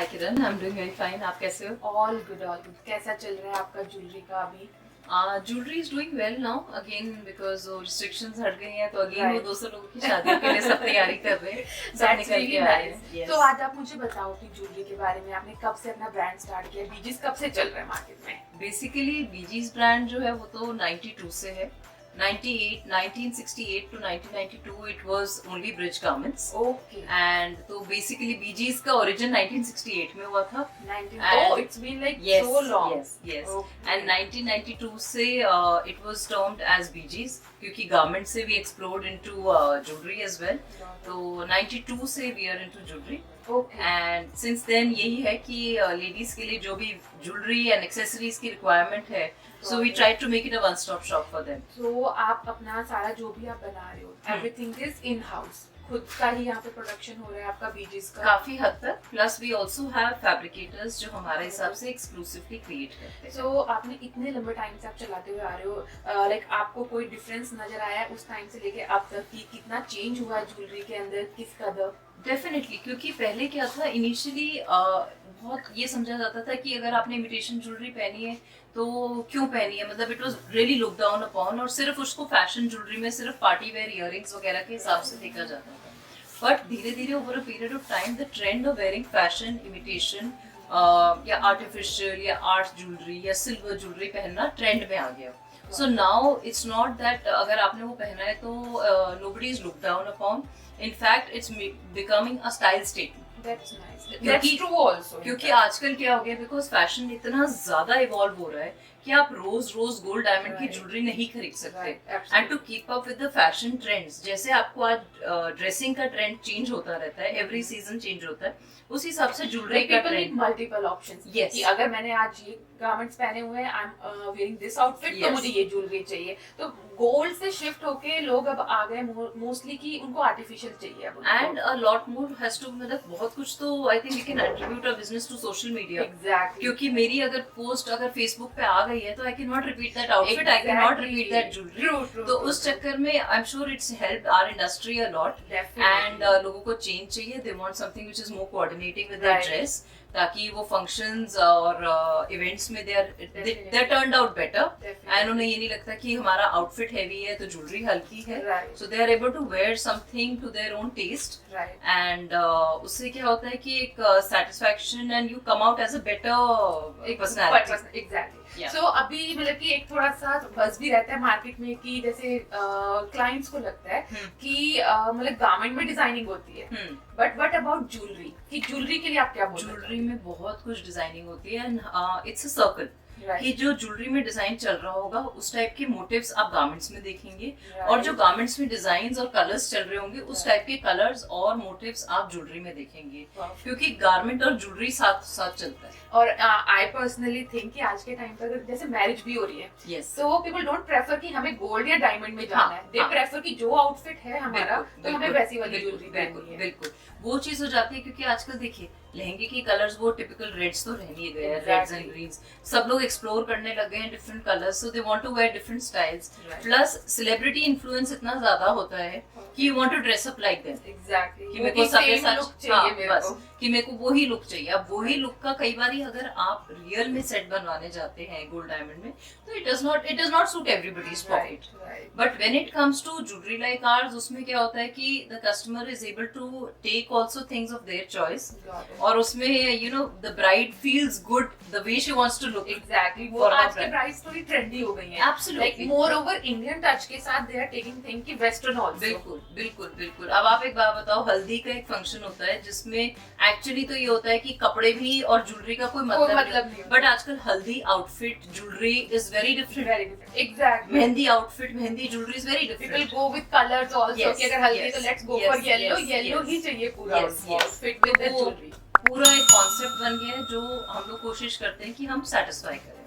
Hi Kiran, I am doing very fine. आप कैसे हो? All good all good. कैसा चल रहा है आपका ज्वेलरी का अभी? Jewellery is doing well now again because restrictions हट गई हैं, तो अगेन वो Right. 200 लोगों की शादियों के लिए सब तैयारी कर रहे हैं. सब That's निकल really के आ रहे nice. हैं. Yes. तो आज आप मुझे बताओ कि ज्वेलरी के बारे में. आपने कब से अपना ब्रांड स्टार्ट किया? बीजीज कब से चल रहा है मार्केट में? बेसिकली बीजीज ब्रांड जो है वो तो 92 से है. 1968 to 1992 it was only bridge garments. Okay. And तो basically बीजीज का origin 1968 में हुआ था. 19. And- Oh, it's been like Yes, so long. yes. Okay. And 1992 से it was termed as BGs क्योंकि garment से we explored into jewelry as well. तो 92 से we are into jewelry. Okay. And since then यही है कि ladies के लिए जो भी jewelry and accessories की requirement है, so we try to make it a one-stop shop for them. So आप अपना सारा जो भी आप बना रहे हो, everything is in house. खुद का ही यहाँ पे प्रोडक्शन हो रहा है आपका बीजीज का? काफी हद तक. Plus we also have fabricators जो हमारे हिसाब से एक्सक्लूसिवली क्रिएट करते हैं. सो आपने इतने लंबे टाइम से आप चलाते हुए आ रहे हो, लाइक आपको कोई डिफरेंस नजर आया है उस टाइम से लेके अब तक कि कितना चेंज हुआ है ज्वेलरी के अंदर, किस कदर? डेफिनेटली, क्योंकि पहले क्या था इनिशियली बहुत ये समझा जाता था कि अगर आपने इमिटेशन ज्वेलरी पहनी है तो क्यों पहनी है, मतलब it was really look down upon, और सिर्फ उसको फैशन ज्वेलरी में सिर्फ पार्टी वेयर इयररिंग्स वगैरह के हिसाब से देखा जाता था. बट धीरे धीरे over a period of time the trend of wearing fashion imitation या आर्टिफिशियल या आर्ट ज्वेलरी या सिल्वर ज्वेलरी पहनना ट्रेंड में आ गया. So now it's not that अगर आपने वो पहना है तो nobody is look down upon. In fact, it's becoming a style statement. That's nice. क्योंकि- That's true also. क्योंकि आजकल क्या हो गया, बिकॉज फैशन इतना ज्यादा इवॉल्व हो रहा है कि आप रोज रोज गोल्ड डायमंड की Right. ज्वेलरी नहीं खरीद सकते. Right, absolutely. And to keep up with the fashion trends, जैसे आपको आज ड्रेसिंग का ट्रेंड चेंज होता रहता है, एवरी सीजन चेंज होता है, उस हिसाब से ज्वेलरी Like का people need trend. multiple options. Yes. कि अगर मैंने आज ये गारमेंट्स पहने हुए हैं, I am wearing this outfit, तो Yes. मुझे ये ज्वेलरी चाहिए. तो गोल्ड से शिफ्ट होके लोग अब आ गए मोस्टली कि उनको आर्टिफिशियल चाहिए अब. And a lot more has to, मतलब बहुत कुछ तो I think we can attribute a business to social media. Exactly. क्योंकि मेरी अगर पोस्ट अगर फेसबुक पे आ गई है तो I can not repeat that outfit, I can not repeat that jewellery. तो उस चक्कर में I am sure it's helped our industry a lot. And लोगों को चेंज चाहिए, they want something which is more coordinating with their Right. Dress, ताकि वो functions और इवेंट्स में they turned out better. And उन्हें ये नहीं लगता कि हमारा आउटफिट हैवी है तो ज्वेलरी हल्की है. Right. So they are able to wear something to their own taste. Right. And उससे क्या होता है कि एक satisfaction and you come out as a better personality. Exactly. Yeah. So अभी मतलब कि एक थोड़ा सा बस भी रहता है मार्केट में कि जैसे क्लाइंट्स को लगता है कि मतलब गारमेंट में डिजाइनिंग होती है, बट व्हाट अबाउट ज्वेलरी? कि ज्वेलरी के लिए आप क्या बोल रहे ज्वेलरी में बहुत कुछ डिजाइनिंग होती है. एंड इट्स अ सर्कल कि जो ज्वेलरी में डिजाइन चल रहा होगा उस टाइप के मोटिव्स आप गारमेंट्स में देखेंगे, और जो गारमेंट्स में डिजाइन्स और कलर्स चल रहे होंगे उस टाइप के कलर्स और मोटिव्स आप ज्वेलरी में देखेंगे, क्योंकि गारमेंट और ज्वेलरी साथ साथ चलता है. और आई पर्सनली थिंक कि आज के टाइम पर अगर जैसे मैरिज भी हो रही है, यस, तो पीपल डोंट प्रेफर कि हमें गोल्ड या डायमंड में जाना है. दे हाँ. प्रेफर कि जो आउटफिट है हमारा तो हमें वैसी वाली ज्वेलरी पहननी है. बिल्कुल वो चीज हो जाती है. क्योंकि आजकल देखिए लहंगे के कलर्स वो टिपिकल रेड्स तो रह नहीं गए हैं, रेड्स एंड ग्रीन्स. सब लोग एक्सप्लोर करने लग गए हैं different colours, so they want to wear different styles. Right. Plus celebrity influence इतना ज्यादा होता है कि you want to dress up like them. Exactly. कि मेरे को सबके साथ चाहिए मेरे बस को. कि मेरे को वही लुक चाहिए. अब वही लुक का कई बार अगर आप रियल में सेट बनवाने जाते हैं गोल्ड डायमंड में, तो it does not suit everybody's pocket. Right. But when it comes to jewellery like ours, उसमें क्या होता है कि the customer is able to take also things of their choice, और उसमें you know the bride feels good the way she wants to look. Exactly. वो For her आज के bride. प्राइस थोड़ी ट्रेंडी हो गई है. Absolutely. Like more over Indian touch के साथ दे आर टेकिंग थिंग की वेस्टर्न आल्सो. बिल्कुल बिल्कुल बिल्कुल. अब आप एक बात बताओ, हल्दी का एक फंक्शन होता है जिसमें एक्चुअली तो ये होता है कि कपड़े भी और ज्वेलरी का कोई मतलब नहीं नहीं. बट आजकल हल्दी outfit jewellery is very different. Very different. Exactly. Mehndi outfit, mehndi jewellery is very people different. Go with colours also. Yes, कि अगर हल्दी है तो yes, let's go yes, for yellow. yes, yellow yes. ही चाहिए पूरा Yes, yes. Outfit with the वो jewellery. पूरा एक कॉन्सेप्ट बन गया है जो हम लोग कोशिश करते हैं कि हम सेटिस्फाई करें.